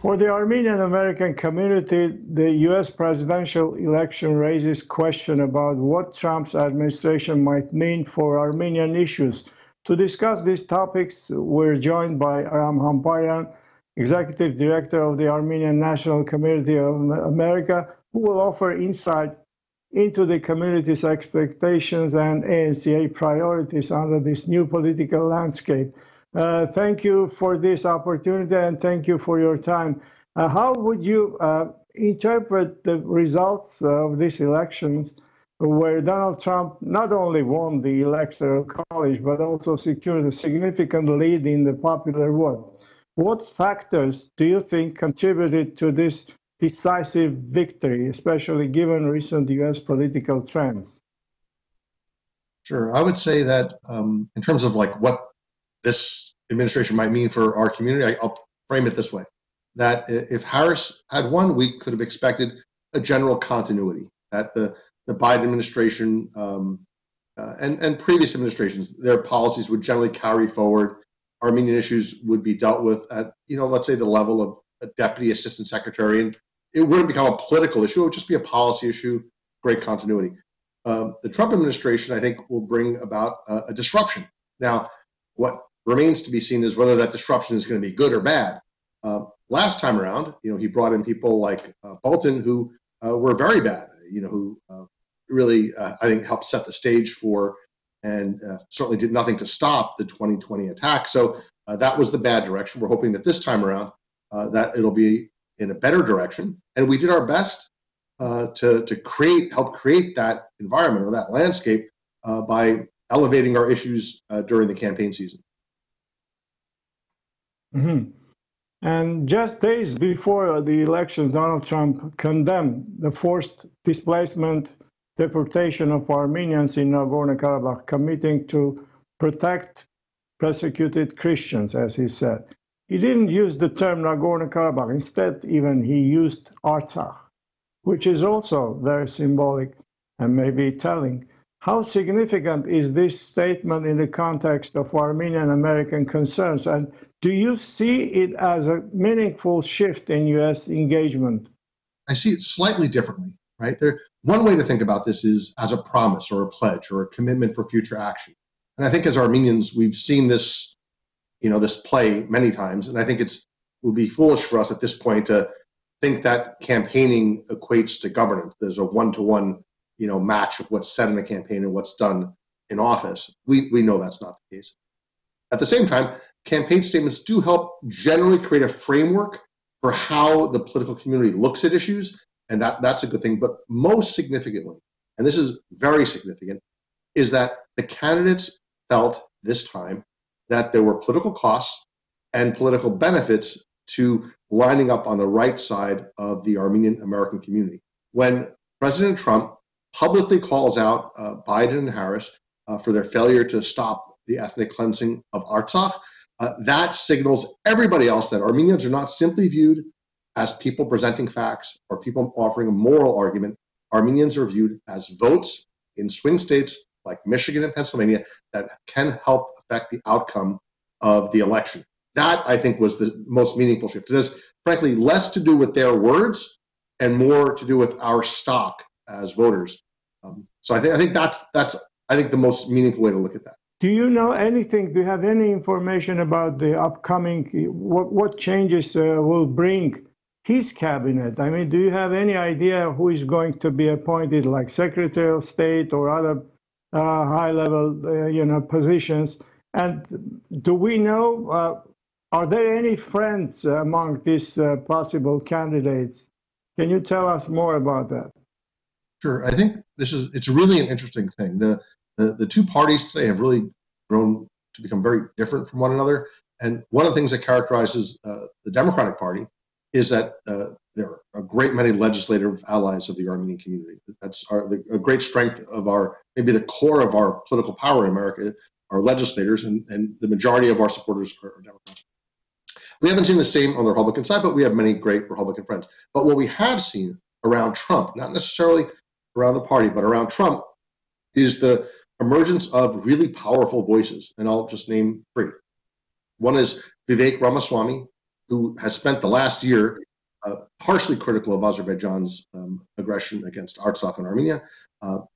For the Armenian American community, the U.S. presidential election raises question about what Trump's administration might mean for Armenian issues. To discuss these topics, we're joined by Aram Hamparian, Executive Director of the Armenian National Community of America, who will offer insight into the community's expectations and ANCA priorities under this new political landscape. Thank you for this opportunity and thank you for your time. How would you interpret the results of this election where Donald Trump not only won the Electoral College but also secured a significant lead in the popular vote? What factors do you think contributed to this decisive victory, especially given recent U.S. political trends? Sure. I would say that in terms of like what this administration might mean for our community, I'll frame it this way, that if Harris had won, we could have expected a general continuity, that the Biden administration and previous administrations, their policies would generally carry forward. Armenian issues would be dealt with at, let's say the level of a deputy assistant secretary, and it wouldn't become a political issue. It would just be a policy issue, great continuity. The Trump administration, I think, will bring about a disruption. Now, what remains to be seen is whether that disruption is going to be good or bad. Last time around, he brought in people like Bolton who were very bad, who really, I think, helped set the stage for and certainly did nothing to stop the 2020 attack. So that was the bad direction. We're hoping that this time around that it'll be in a better direction. And we did our best to help create that environment or that landscape by elevating our issues during the campaign season. Mm-hmm. And just days before the election, Donald Trump condemned the forced displacement, deportation of Armenians in Nagorno-Karabakh, committing to protect persecuted Christians, as he said. He didn't use the term Nagorno-Karabakh. Instead, even he used Artsakh, which is also very symbolic and maybe telling. How significant is this statement in the context of Armenian American concerns? And do you see it as a meaningful shift in U.S. engagement? I see it slightly differently, right? One way to think about this is as a promise or a pledge or a commitment for future action. And I think as Armenians, we've seen this, this play many times. And I think it would be foolish for us at this point to think that campaigning equates to governance. There's a one-to-one match of what's said in a campaign and what's done in office. We know that's not the case. At the same time, campaign statements do help generally create a framework for how the political community looks at issues, and that's a good thing. But most significantly, and this is very significant, is that the candidates felt this time that there were political costs and political benefits to lining up on the right side of the Armenian American community. When President Trump publicly calls out Biden and Harris for their failure to stop the ethnic cleansing of Artsakh, that signals everybody else that Armenians are not simply viewed as people presenting facts or people offering a moral argument. Armenians are viewed as votes in swing states like Michigan and Pennsylvania that can help affect the outcome of the election. That, I think, was the most meaningful shift. It has, frankly, less to do with their words and more to do with our stock as voters. So I think that's the most meaningful way to look at that. Do you know anything? Do you have any information about the upcoming, what changes will bring his cabinet? I mean, do you have any idea who is going to be appointed, like Secretary of State or other high-level, positions? And do we know, are there any friends among these possible candidates? Can you tell us more about that? Sure. I think it's really an interesting thing. The two parties today have really grown to become very different from one another. And one of the things that characterizes the Democratic Party is that there are a great many legislative allies of the Armenian community. That's a great strength of maybe the core of our political power in America, our legislators, and the majority of our supporters are Democrats. We haven't seen the same on the Republican side, but we have many great Republican friends. But what we have seen around Trump, not necessarily around the party, but around Trump, is the emergence of really powerful voices. And I'll just name three. One is Vivek Ramaswamy, who has spent the last year harshly critical of Azerbaijan's aggression against Artsakh and Armenia.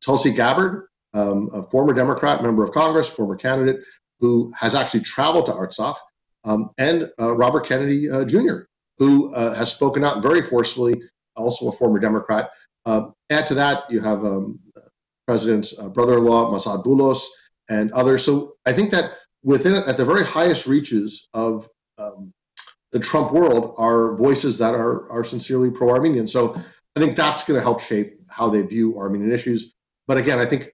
Tulsi Gabbard, a former Democrat, member of Congress, former candidate, who has actually traveled to Artsakh, and Robert Kennedy Jr., who has spoken out very forcefully, also a former Democrat. Add to that, you have President's brother-in-law, Masad Boulos, and others. So I think that within, at the very highest reaches of the Trump world, are voices that are sincerely pro-Armenian. So I think that's going to help shape how they view Armenian issues. But again, I think,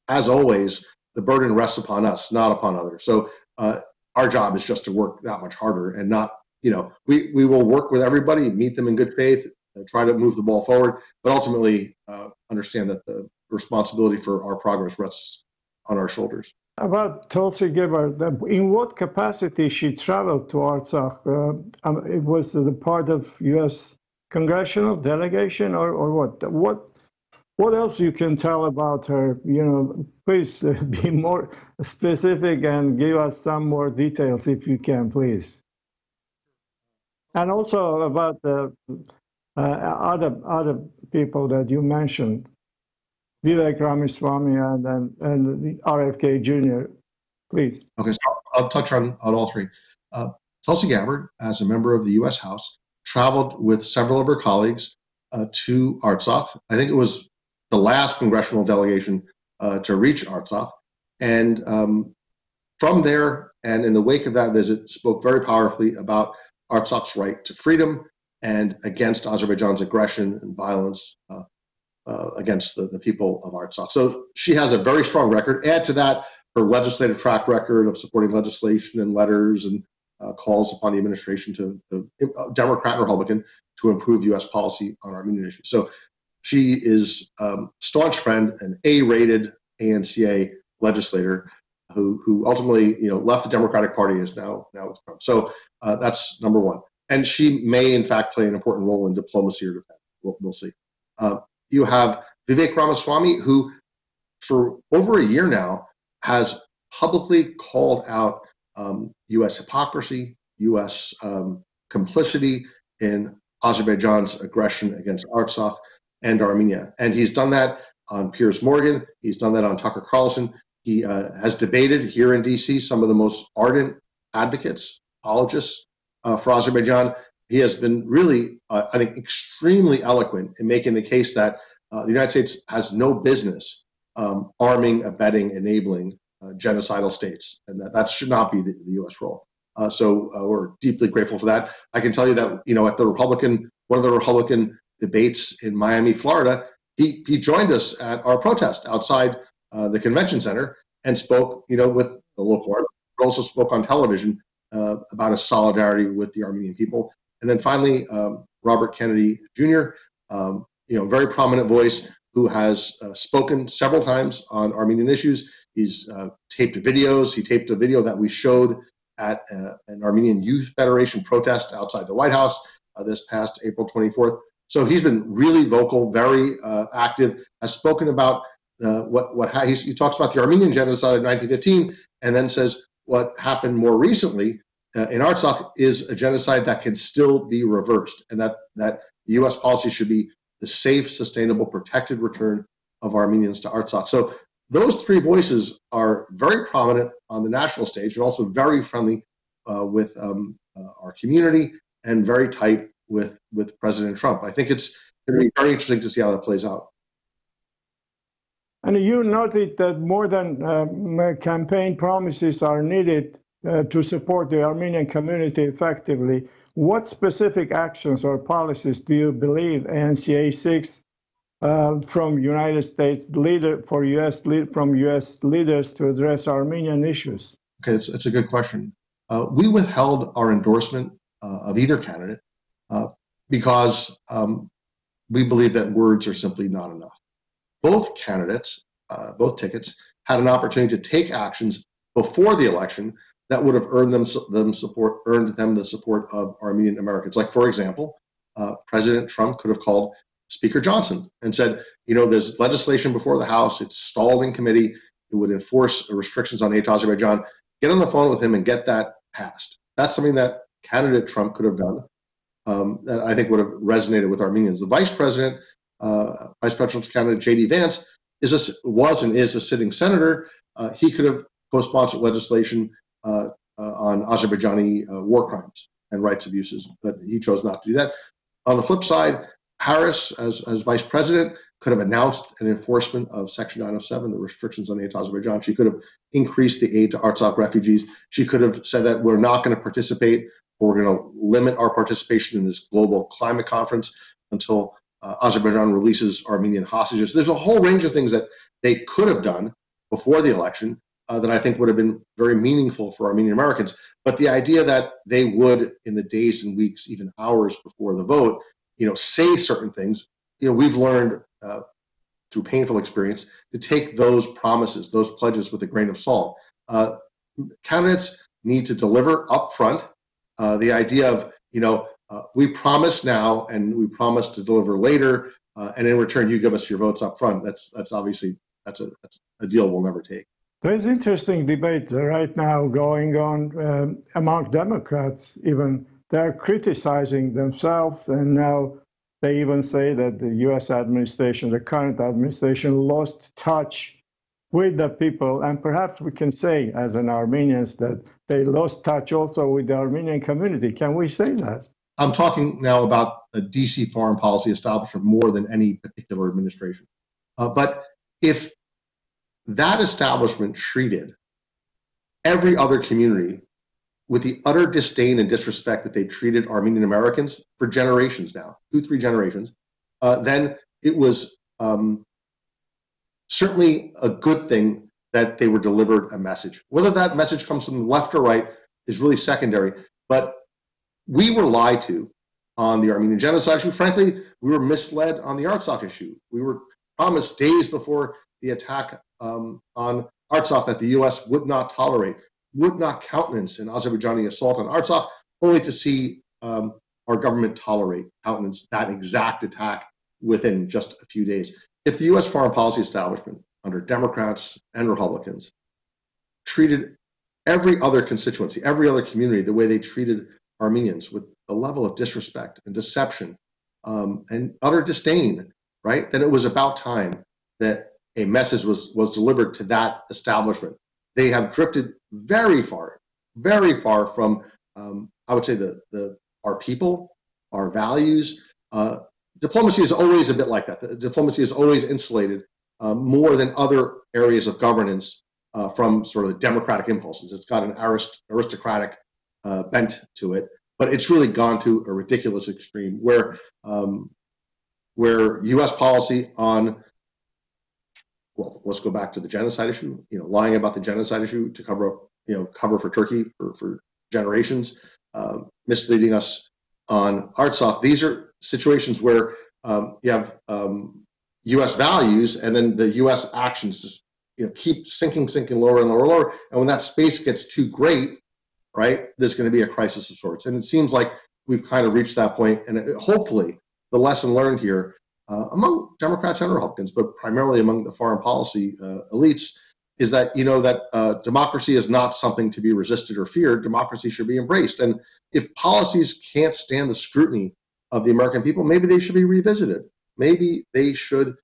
as always, the burden rests upon us, not upon others. So our job is just to work that much harder and not, we will work with everybody, meet them in good faith, try to move the ball forward, but ultimately understand that the responsibility for our progress rests on our shoulders. About Tulsi Gabbard, in what capacity she traveled to Artsakh? It was the part of U.S. Congressional Delegation, or what? What else you can tell about her? Please be more specific and give us some more details if you can, please. And also about the other people that you mentioned, Vivek Ramaswamy and RFK Jr., please. Okay, so I'll touch on all three. Tulsi Gabbard, as a member of the U.S. House, traveled with several of her colleagues to Artsakh. I think it was the last congressional delegation to reach Artsakh. And from there, and in the wake of that visit, spoke very powerfully about Artsakh's right to freedom and against Azerbaijan's aggression and violence against the people of Artsakh. So she has a very strong record. Add to that her legislative track record of supporting legislation and letters and calls upon the administration to Democrat and Republican to improve U.S. policy on Armenian issues. So she is a staunch friend, an A-rated ANCA legislator who ultimately left the Democratic Party, is now with Trump. So that's number one. And she may in fact play an important role in diplomacy or defense. We'll see. You have Vivek Ramaswamy, who for over a year now has publicly called out U.S. hypocrisy, U.S. complicity in Azerbaijan's aggression against Artsakh and Armenia. And he's done that on Piers Morgan. He's done that on Tucker Carlson. He has debated here in D.C. some of the most ardent advocates, apologists for Azerbaijan. He has been really, I think, extremely eloquent in making the case that the United States has no business arming, abetting, enabling genocidal states, and that should not be the U.S. role. So we're deeply grateful for that. I can tell you that, at one of the Republican debates in Miami, Florida, he joined us at our protest outside the convention center and spoke, with the local artists. He also spoke on television about his solidarity with the Armenian people. And then finally, Robert Kennedy Jr., very prominent voice who has spoken several times on Armenian issues. He's taped videos. He taped a video that we showed at an Armenian Youth Federation protest outside the White House this past April 24th. So he's been really vocal, very active, has spoken about he talks about the Armenian genocide of 1915, and then says what happened more recently in Artsakh is a genocide that can still be reversed, and that U.S. policy should be the safe, sustainable, protected return of Armenians to Artsakh. So those three voices are very prominent on the national stage and also very friendly with our community and very tight with President Trump. I think it's going to be very interesting to see how that plays out. And you noted that more than campaign promises are needed to support the Armenian community effectively. What specific actions or policies do you believe ANCA seeks from United States from U.S. leaders to address Armenian issues? Okay, it's a good question. We withheld our endorsement of either candidate because we believe that words are simply not enough. Both candidates, both tickets, had an opportunity to take actions before the election that would have earned them the support of Armenian Americans. Like, for example, President Trump could have called Speaker Johnson and said, there's legislation before the House, it's stalled in committee, it would enforce restrictions on aid to Azerbaijan. Get on the phone with him and get that passed. That's something that candidate Trump could have done that I think would have resonated with Armenians. The vice presidential candidate J.D. Vance was and is a sitting senator. He could have co-sponsored legislation on Azerbaijani war crimes and rights abuses, but he chose not to do that. On the flip side, Harris, as vice president, could have announced an enforcement of Section 907, the restrictions on aid to Azerbaijan. She could have increased the aid to Artsakh refugees. She could have said that we're not going to participate, or we're going to limit our participation in this global climate conference until Azerbaijan releases Armenian hostages. There's a whole range of things that they could have done before the election that I think would have been very meaningful for Armenian Americans. But the idea that they would, in the days and weeks, even hours before the vote, say certain things, we've learned through painful experience to take those promises, those pledges with a grain of salt. Candidates need to deliver up front. The idea of, we promise now and we promise to deliver later, and in return you give us your votes up front. That's obviously that's a deal we'll never take. There's interesting debate right now going on among Democrats. Even they're criticizing themselves, and now they even say that the U.S. administration, the current administration, lost touch with the people. And perhaps we can say, as an Armenians, that they lost touch also with the Armenian community. Can we say that? I'm talking now about the D.C. foreign policy establishment more than any particular administration. But if that establishment treated every other community with the utter disdain and disrespect that they treated Armenian Americans for generations now, 2-3 generations, then it was certainly a good thing that they were delivered a message. Whether that message comes from the left or right is really secondary, but we were lied to on the Armenian genocide issue. Frankly, we were misled on the Artsakh issue. We were promised days before the attack on Artsakh that the U.S. would not tolerate, would not countenance an Azerbaijani assault on Artsakh, only to see our government countenance that exact attack within just a few days. If the U.S. foreign policy establishment, under Democrats and Republicans, treated every other constituency, every other community the way they treated Armenians, with a level of disrespect and deception and utter disdain, right, then it was about time that a message was delivered to that establishment. They have drifted very far from, I would say, our people, our values. Diplomacy is always a bit like that. Diplomacy is always insulated more than other areas of governance from sort of the democratic impulses. It's got an aristocratic bent to it, but it's really gone to a ridiculous extreme where U.S. policy on, well, let's go back to the genocide issue, lying about the genocide issue to cover up, cover for Turkey for generations, misleading us on Artsakh. These are situations where you have U.S. values, and then the U.S. actions just keep sinking lower and lower. And when that space gets too great, right, there's going to be a crisis of sorts. And it seems like we've kind of reached that point. And hopefully the lesson learned here among Democrats and Republicans, but primarily among the foreign policy elites, is that, that democracy is not something to be resisted or feared. Democracy should be embraced. And if policies can't stand the scrutiny of the American people, maybe they should be revisited. Maybe they should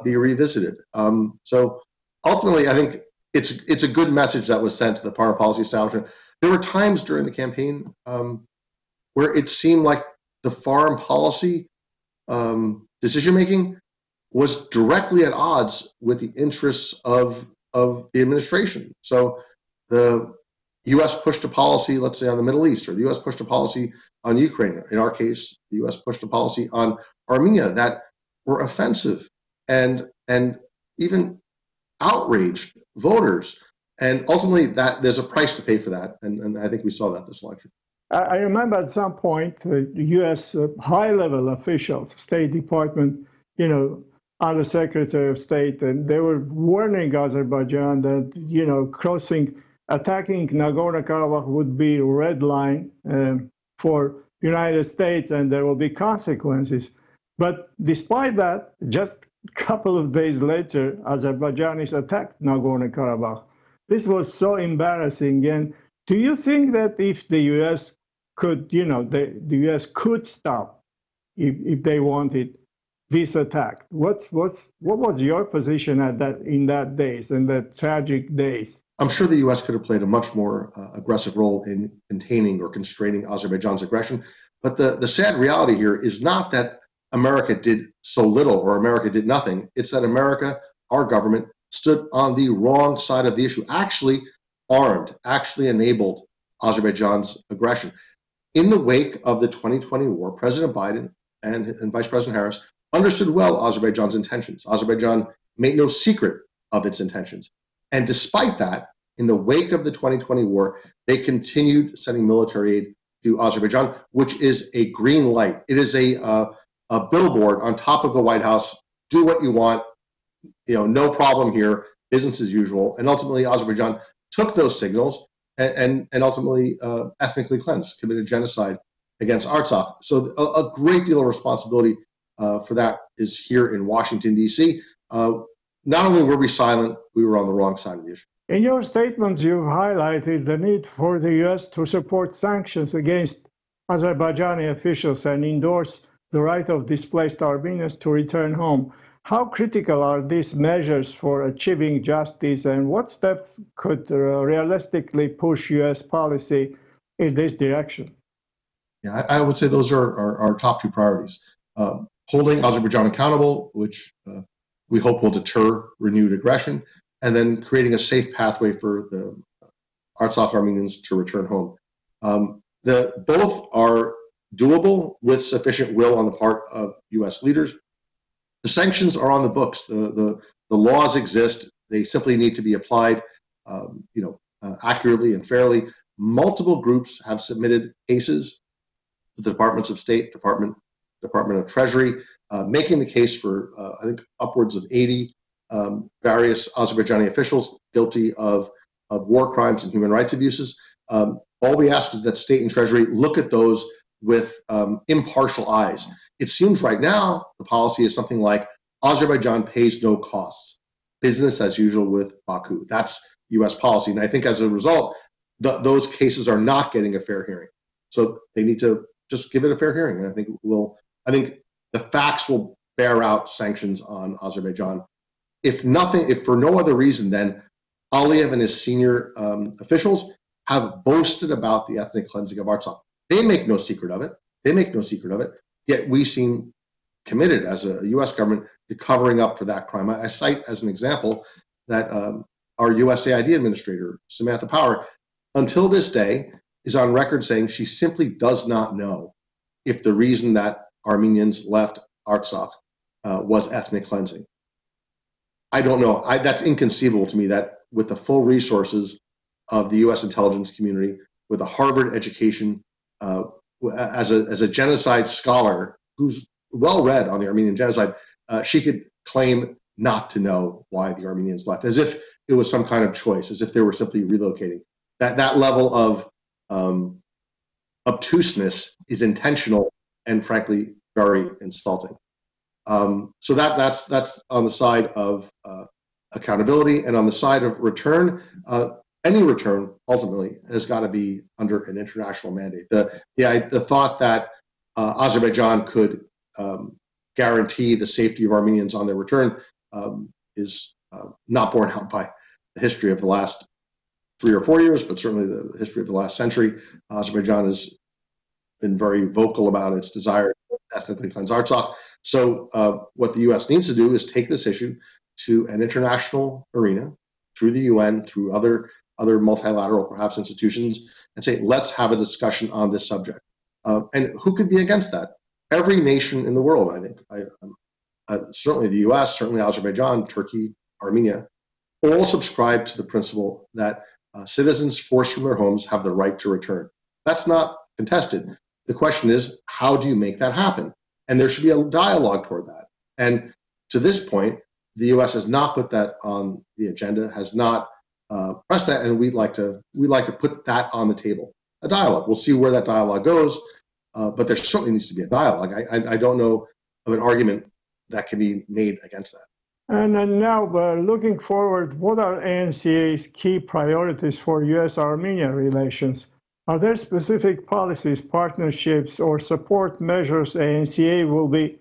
be revisited. So ultimately, I think it's a good message that was sent to the foreign policy establishment. There were times during the campaign where it seemed like the foreign policy decision-making was directly at odds with the interests of the administration. So the U.S. pushed a policy, let's say, on the Middle East, or the U.S. pushed a policy on Ukraine. In our case, the U.S. pushed a policy on Armenia that were offensive and even outraged voters. And ultimately, that there's a price to pay for that. And I think we saw that this election. I remember at some point, the U.S. high-level officials, State Department, Undersecretary of State, and they were warning Azerbaijan that, attacking Nagorno-Karabakh would be a red line for United States, and there will be consequences. But despite that, just a couple of days later, Azerbaijanis attacked Nagorno-Karabakh. This was so embarrassing. And do you think that if the U.S. could, the U.S. could stop if they wanted this attack. What was your position in that days, in the tragic days? I'm sure the U.S. could have played a much more aggressive role in containing or constraining Azerbaijan's aggression. But the sad reality here is not that America did so little or America did nothing. It's that America, our government, stood on the wrong side of the issue, actually armed, actually enabled Azerbaijan's aggression. In the wake of the 2020 war, President Biden and Vice President Harris understood well Azerbaijan's intentions. Azerbaijan made no secret of its intentions. And despite that, in the wake of the 2020 war, they continued sending military aid to Azerbaijan, which is a green light. It is a billboard on top of the White House. Do what you want, no problem here, business as usual. And ultimately, Azerbaijan took those signals and ultimately ethnically cleansed, committed genocide against Artsakh. So a great deal of responsibility for that is here in Washington, D.C. Not only were we silent, we were on the wrong side of the issue. In your statements, you've highlighted the need for the U.S. to support sanctions against Azerbaijani officials and endorse the right of displaced Armenians to return home. How critical are these measures for achieving justice, and what steps could realistically push U.S. policy in this direction? Yeah, I would say those are our top two priorities. Holding Azerbaijan accountable, which we hope will deter renewed aggression, and then creating a safe pathway for the Artsakh Armenians to return home. Both are doable with sufficient will on the part of U.S. leaders. The sanctions are on the books. The laws exist. They simply need to be applied, accurately and fairly. Multiple groups have submitted cases to the Departments of State, Department of Treasury, making the case for I think upwards of 80 various Azerbaijani officials guilty of war crimes and human rights abuses. All we ask is that State and Treasury look at those with impartial eyes. It seems right now the policy is something like Azerbaijan pays no costs, business as usual with Baku. That's U.S. policy, and I think as a result, those cases are not getting a fair hearing. So they need to just give it a fair hearing, and I think the facts will bear out sanctions on Azerbaijan. If for no other reason than Aliyev and his senior officials have boasted about the ethnic cleansing of Artsakh. They make no secret of it. Yet we seem committed as a U.S. government to covering up for that crime. I cite as an example that our USAID administrator, Samantha Power, until this day is on record saying she simply does not know if the reason that Armenians left Artsakh was ethnic cleansing. I don't know. That's inconceivable to me that with the full resources of the U.S. intelligence community, with a Harvard education, as a genocide scholar who's well read on the Armenian genocide, she could claim not to know why the Armenians left, as if it was some kind of choice, as if they were simply relocating. That level of obtuseness is intentional and frankly very insulting. So that's on the side of accountability, and on the side of return. Any return ultimately has got to be under an international mandate. The thought that Azerbaijan could guarantee the safety of Armenians on their return is not borne out by the history of the last 3 or 4 years, but certainly the history of the last century. Azerbaijan has been very vocal about its desire to ethnically cleanse Artsakh. So what the U.S. needs to do is take this issue to an international arena, through the UN, through other multilateral, perhaps, institutions, and say, let's have a discussion on this subject. And who could be against that? Every nation in the world, I think. Certainly the US, certainly Azerbaijan, Turkey, Armenia, all subscribe to the principle that citizens forced from their homes have the right to return. That's not contested. The question is, how do you make that happen? And there should be a dialogue toward that. And to this point, the U.S. has not put that on the agenda, has not pressed that, and we'd like to put that on the table. A dialogue. We'll see where that dialogue goes, but there certainly needs to be a dialogue. I don't know of an argument that can be made against that. And now, looking forward, what are ANCA's key priorities for U.S.-Armenia relations? Are there specific policies, partnerships, or support measures ANCA will be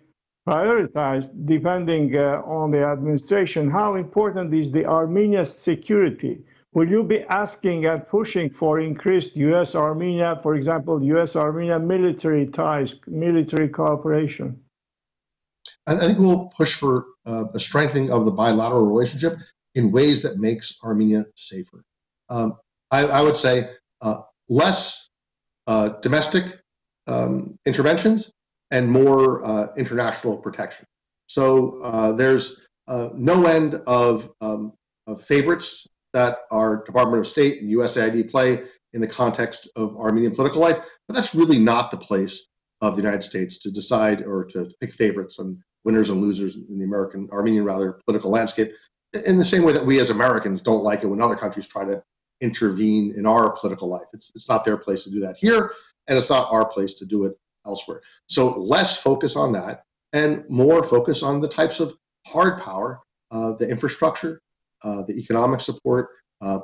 prioritized depending on the administration? How important is the Armenia's security? Will you be asking and pushing for increased U.S.-Armenia, for example, U.S.-Armenia military ties, military cooperation? I think we'll push for a strengthening of the bilateral relationship in ways that makes Armenia safer. I would say less domestic interventions and more international protection. So there's no end of favorites that our Department of State and USAID play in the context of Armenian political life, but that's really not the place of the United States to decide or to pick favorites and winners and losers in the Armenian political landscape, in the same way that we as Americans don't like it when other countries try to intervene in our political life. It's not their place to do that here, and it's not our place to do it elsewhere. So less focus on that and more focus on the types of hard power, the infrastructure, the economic support,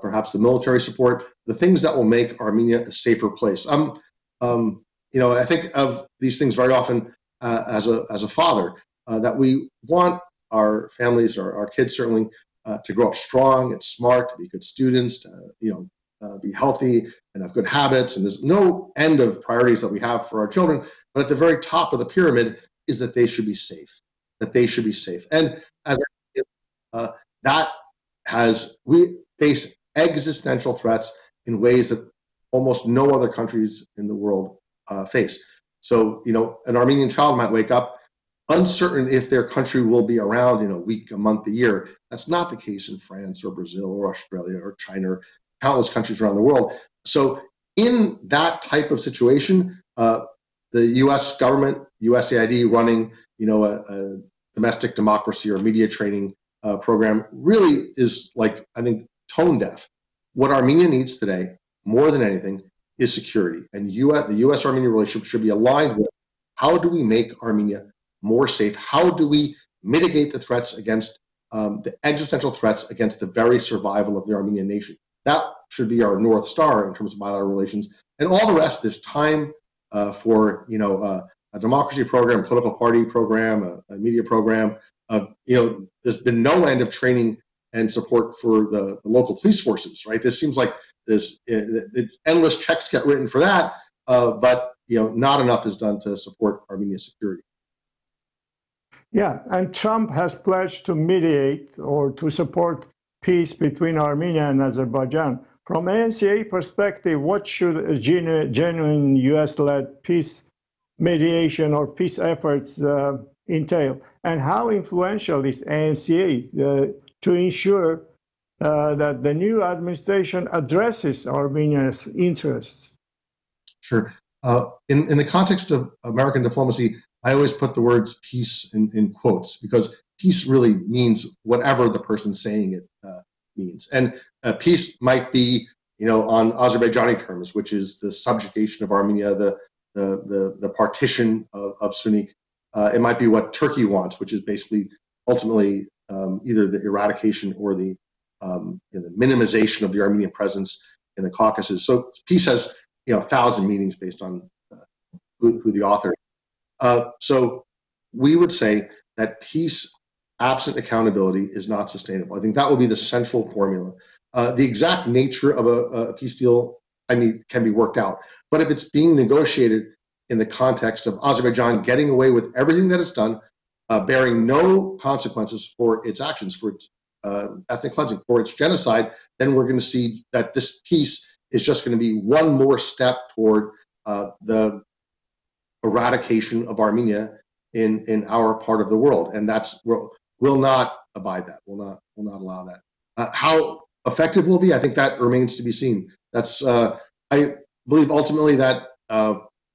perhaps the military support, the things that will make Armenia a safer place. I think of these things very often as a father, that we want our families, or our kids certainly, to grow up strong and smart, to be good students, to be healthy and have good habits. And there's no end of priorities that we have for our children. But at the very top of the pyramid is that they should be safe. And as we face existential threats in ways that almost no other countries in the world face. So, an Armenian child might wake up uncertain if their country will be around in a week, a month, a year. That's not the case in France or Brazil or Australia or China or countless countries around the world. So in that type of situation, the U.S. government, USAID running, a domestic democracy or media training program really is, like, I think, tone deaf. What Armenia needs today, more than anything, is security. And the U.S.-Armenia relationship should be aligned with how do we make Armenia more safe? How do we mitigate the threats against the existential threats against the very survival of the Armenian nation? That should be our North Star in terms of bilateral relations. And all the rest, there's time for a democracy program, political party program, a media program. There's been no end of training and support for the local police forces, right? This seems like there's endless checks get written for that, but not enough is done to support Armenia's security. Yeah, and Trump has pledged to mediate or to support peace between Armenia and Azerbaijan. From ANCA perspective, what should a genuine US-led peace mediation or peace efforts entail? And how influential is ANCA to ensure that the new administration addresses Armenia's interests? Sure. In the context of American diplomacy, I always put the words peace in quotes, because peace really means whatever the person saying it means. And peace might be, on Azerbaijani terms, which is the subjugation of Armenia, the partition of Sunik. It might be what Turkey wants, which is basically ultimately either the eradication or the minimization of the Armenian presence in the Caucasus. So peace has 1,000 meanings based on who the author is. So we would say that peace absent accountability is not sustainable. I think that will be the central formula. The exact nature of a peace deal, can be worked out. But if it's being negotiated in the context of Azerbaijan getting away with everything that it's done, bearing no consequences for its actions, for its ethnic cleansing, for its genocide, then we're going to see that this peace is just going to be one more step toward the eradication of Armenia in our part of the world, and will not abide that. Will not allow that. How effective will be? I think that remains to be seen. That's I believe ultimately that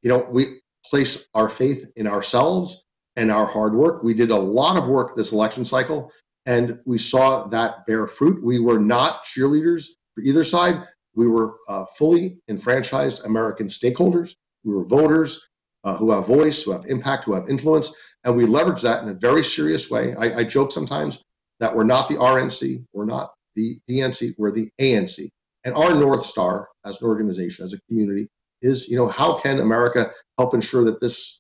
we place our faith in ourselves and our hard work. We did a lot of work this election cycle, and we saw that bear fruit. We were not cheerleaders for either side. We were fully enfranchised American stakeholders. We were voters who have voice, who have impact, who have influence, and we leverage that in a very serious way. I joke sometimes that we're not the RNC, we're not the DNC, we're the ANC. And our North Star as an organization, as a community, is, how can America help ensure that this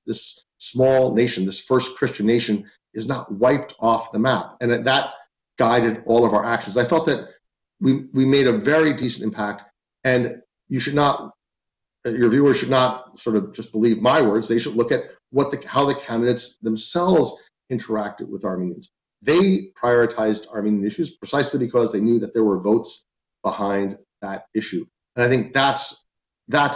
small nation, this first Christian nation, is not wiped off the map? And that guided all of our actions. I felt that we made a very decent impact, and you should not, your viewers should not sort of just believe my words. They should look at how the candidates themselves interacted with Armenians. They prioritized Armenian issues precisely because they knew that there were votes behind that issue. And I think that's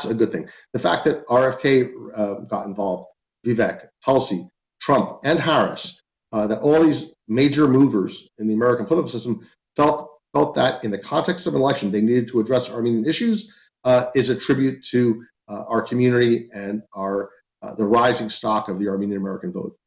a good thing. The fact that RFK got involved, Vivek, Tulsi, Trump, and Harris, that all these major movers in the American political system felt that in the context of an election they needed to address Armenian issues is a tribute to our community and the rising stock of the Armenian American vote.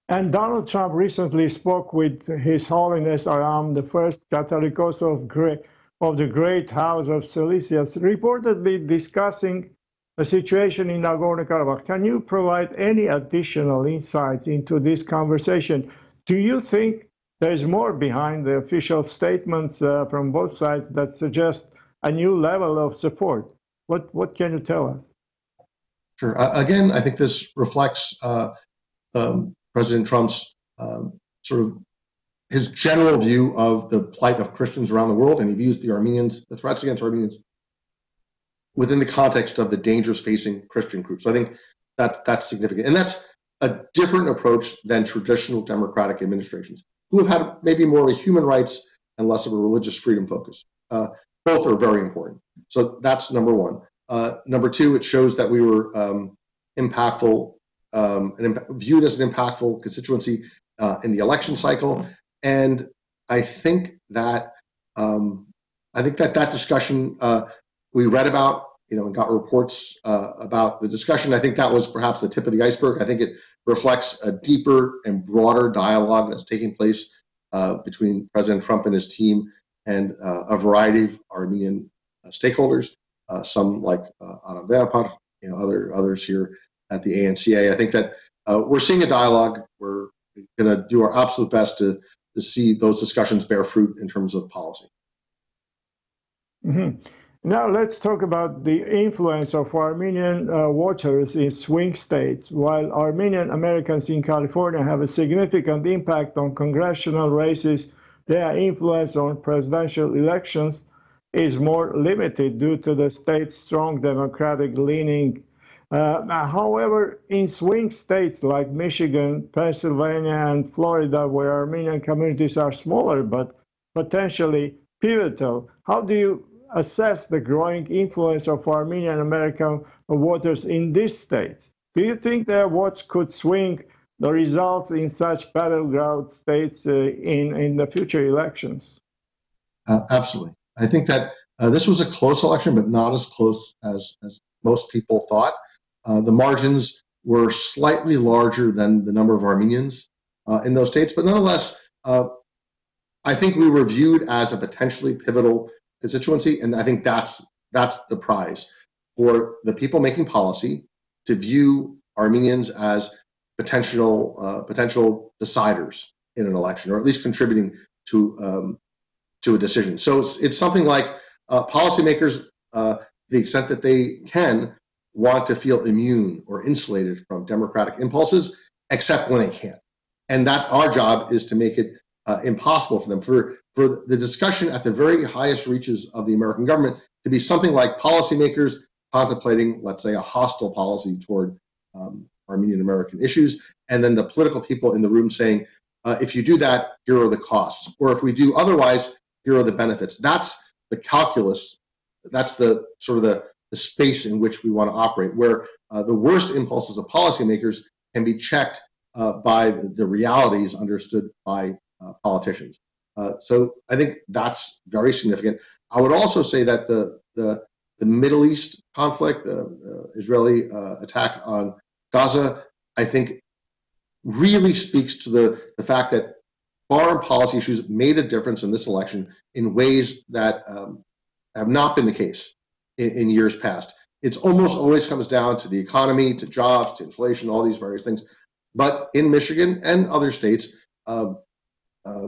And Donald Trump recently spoke with His Holiness Aram, the first Catholicos of the Great House of Cilicia, reportedly discussing the situation in Nagorno-Karabakh. Can you provide any additional insights into this conversation? Do you think there's more behind the official statements from both sides that suggest a new level of support? What can you tell us? Sure. Again, I think this reflects President Trump's sort of his general view of the plight of Christians around the world, and he views the threats against Armenians within the context of the dangers facing Christian groups. So I think that's significant. And that's a different approach than traditional democratic administrations, who have had maybe more of a human rights and less of a religious freedom focus. Both are very important. So that's number one. Number two, it shows that we were impactful, viewed as an impactful constituency in the election cycle. And I think that that discussion we read about, and got reports about the discussion. I think that was perhaps the tip of the iceberg. I think it reflects a deeper and broader dialogue that's taking place between President Trump and his team and a variety of Armenian stakeholders, some like Aram Hamparian, others here at the ANCA. I think that we're seeing a dialogue. We're going to do our absolute best to see those discussions bear fruit in terms of policy. Mm-hmm. Now let's talk about the influence of Armenian voters in swing states. While Armenian Americans in California have a significant impact on congressional races, their influence on presidential elections is more limited due to the state's strong democratic leaning. However, in swing states like Michigan, Pennsylvania, and Florida, where Armenian communities are smaller but potentially pivotal, how do you assess the growing influence of Armenian American voters in these states? Do you think their votes could swing the results in such battleground states in the future elections? Absolutely. I think that this was a close election, but not as close as most people thought. The margins were slightly larger than the number of Armenians in those states, but nonetheless, I think we were viewed as a potentially pivotal constituency, and I think that's the prize for the people making policy to view Armenians as potential deciders in an election, or at least contributing to a decision. So it's something like policymakers, the extent that they can, want to feel immune or insulated from democratic impulses, except when they can't. And that's our job, is to make it impossible for them, for the discussion at the very highest reaches of the American government to be something like policymakers contemplating, let's say, a hostile policy toward Armenian American issues, and then the political people in the room saying, if you do that, here are the costs, or if we do otherwise, here are the benefits. That's the calculus. That's the sort of the space in which we want to operate, where the worst impulses of policymakers can be checked by the realities understood by politicians. So I think that's very significant. I would also say that the Middle East conflict, the Israeli attack on Gaza, I think really speaks to the fact that foreign policy issues made a difference in this election in ways that have not been the case in years past. It's almost always comes down to the economy, to jobs, to inflation, all these various things. But in Michigan and other states,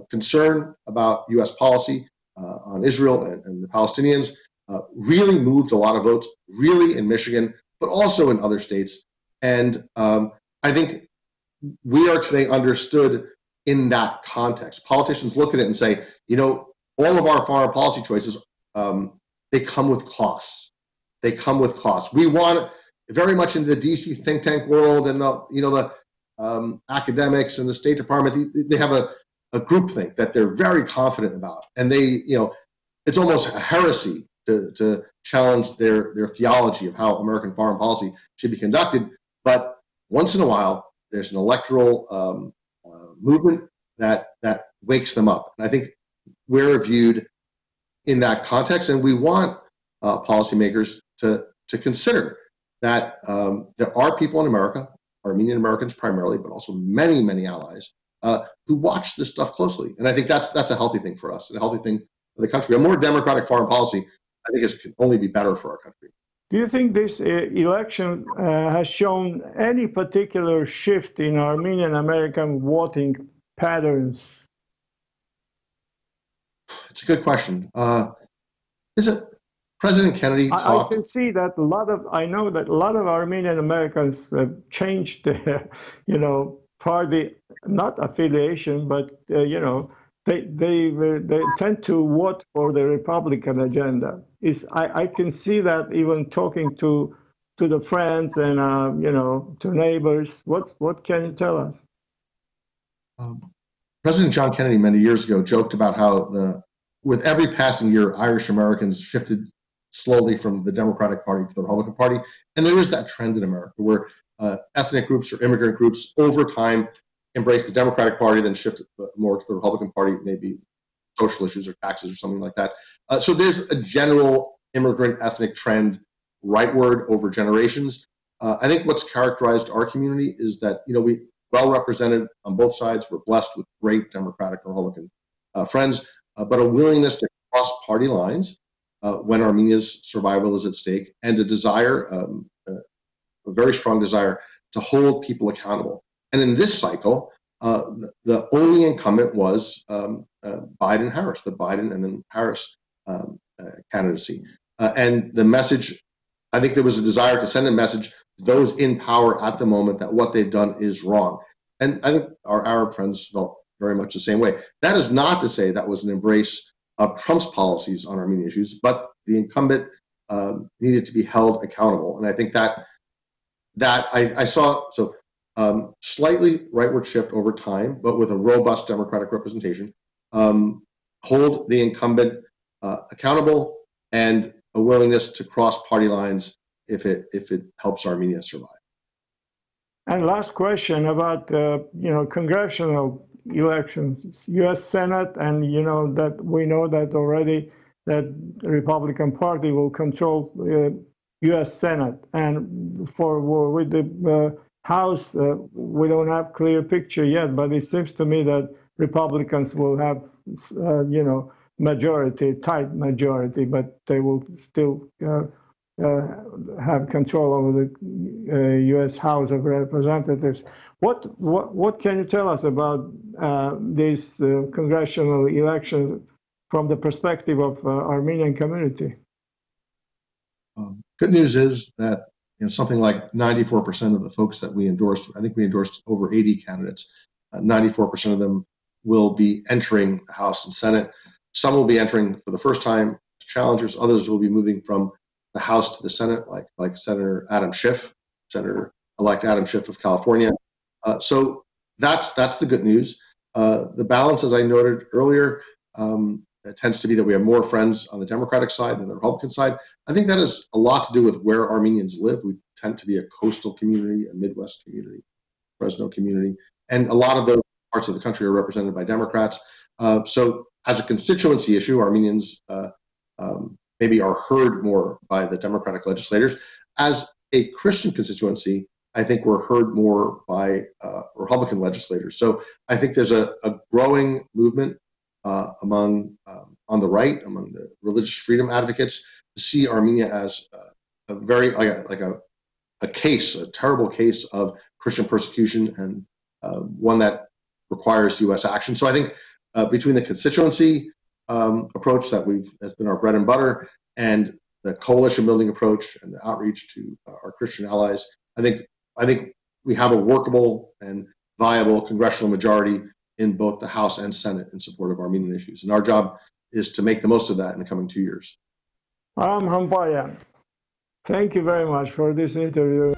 concern about U.S. policy on Israel and the Palestinians really moved a lot of votes, really in Michigan, but also in other states. And I think we are today understood in that context. Politicians look at it and say, you know, all of our foreign policy choices, they come with costs. They come with costs. We want very much in the DC think tank world and the academics and the State Department, they have a groupthink that they're very confident about, and they, it's almost a heresy to challenge their theology of how American foreign policy should be conducted. But once in a while, there's an electoral movement that wakes them up, and I think we're viewed in that context, and we want policymakers to consider that there are people in America, Armenian Americans primarily, but also many, many allies who watch this stuff closely. And I think that's a healthy thing for us, and a healthy thing for the country. A more democratic foreign policy, I think, can only be better for our country. Do you think this election has shown any particular shift in Armenian American voting patterns? It's a good question. Isn't President Kennedy talked? I can see that I know that a lot of Armenian Americans have changed their, party, not affiliation, but, they tend to vote for the Republican agenda. I can see that even talking to the friends and, to neighbors. What can you tell us? President John Kennedy many years ago joked about how with every passing year, Irish Americans shifted slowly from the Democratic Party to the Republican Party. And there is that trend in America where ethnic groups or immigrant groups over time embrace the Democratic Party, then shift more to the Republican Party, maybe social issues or taxes or something like that. So there's a general immigrant ethnic trend rightward over generations. I think what's characterized our community is that, we well represented on both sides. We're blessed with great Democratic and Republican friends, but a willingness to cross party lines when Armenia's survival is at stake, and a desire, a very strong desire to hold people accountable. And in this cycle, the only incumbent was Biden-Harris, the Biden and then Harris candidacy. And the message, I think there was a desire to send a message to those in power at the moment that what they've done is wrong. And I think our Arab friends felt very much the same way. That is not to say that was an embrace of Trump's policies on Armenian issues, but the incumbent needed to be held accountable. And I think that I saw, slightly rightward shift over time, but with a robust Democratic representation, hold the incumbent accountable, and a willingness to cross party lines if it helps Armenia survive. And last question about congressional elections, U.S. Senate, and that we know that already that the Republican Party will control U.S. Senate, and with the House, we don't have clear picture yet, but it seems to me that Republicans will have, majority, tight majority, but they will still have control over the U.S. House of Representatives. What can you tell us about these congressional elections from the perspective of Armenian community? Good news is that something like 94% of the folks that we endorsed, I think we endorsed over 80 candidates, 94% of them will be entering the House and Senate. Some will be entering for the first time as challengers. Others will be moving from the House to the Senate, like Senator Adam Schiff, Senator-elect Adam Schiff of California. So that's the good news. The balance, as I noted earlier, it tends to be that we have more friends on the Democratic side than the Republican side. I think that has a lot to do with where Armenians live. We tend to be a coastal community, a Midwest community, Fresno community, and a lot of those parts of the country are represented by Democrats. So as a constituency issue, Armenians maybe are heard more by the Democratic legislators. As a Christian constituency, I think we're heard more by Republican legislators. So I think there's a growing movement among on the right, among the religious freedom advocates, to see Armenia as a very a terrible case of Christian persecution, and one that requires U.S. action. So I think between the constituency approach that has been our bread and butter, and the coalition building approach and the outreach to our Christian allies, I think we have a workable and viable congressional majority in both the House and Senate in support of Armenian issues. And our job is to make the most of that in the coming 2 years. Aram Hamparian, thank you very much for this interview.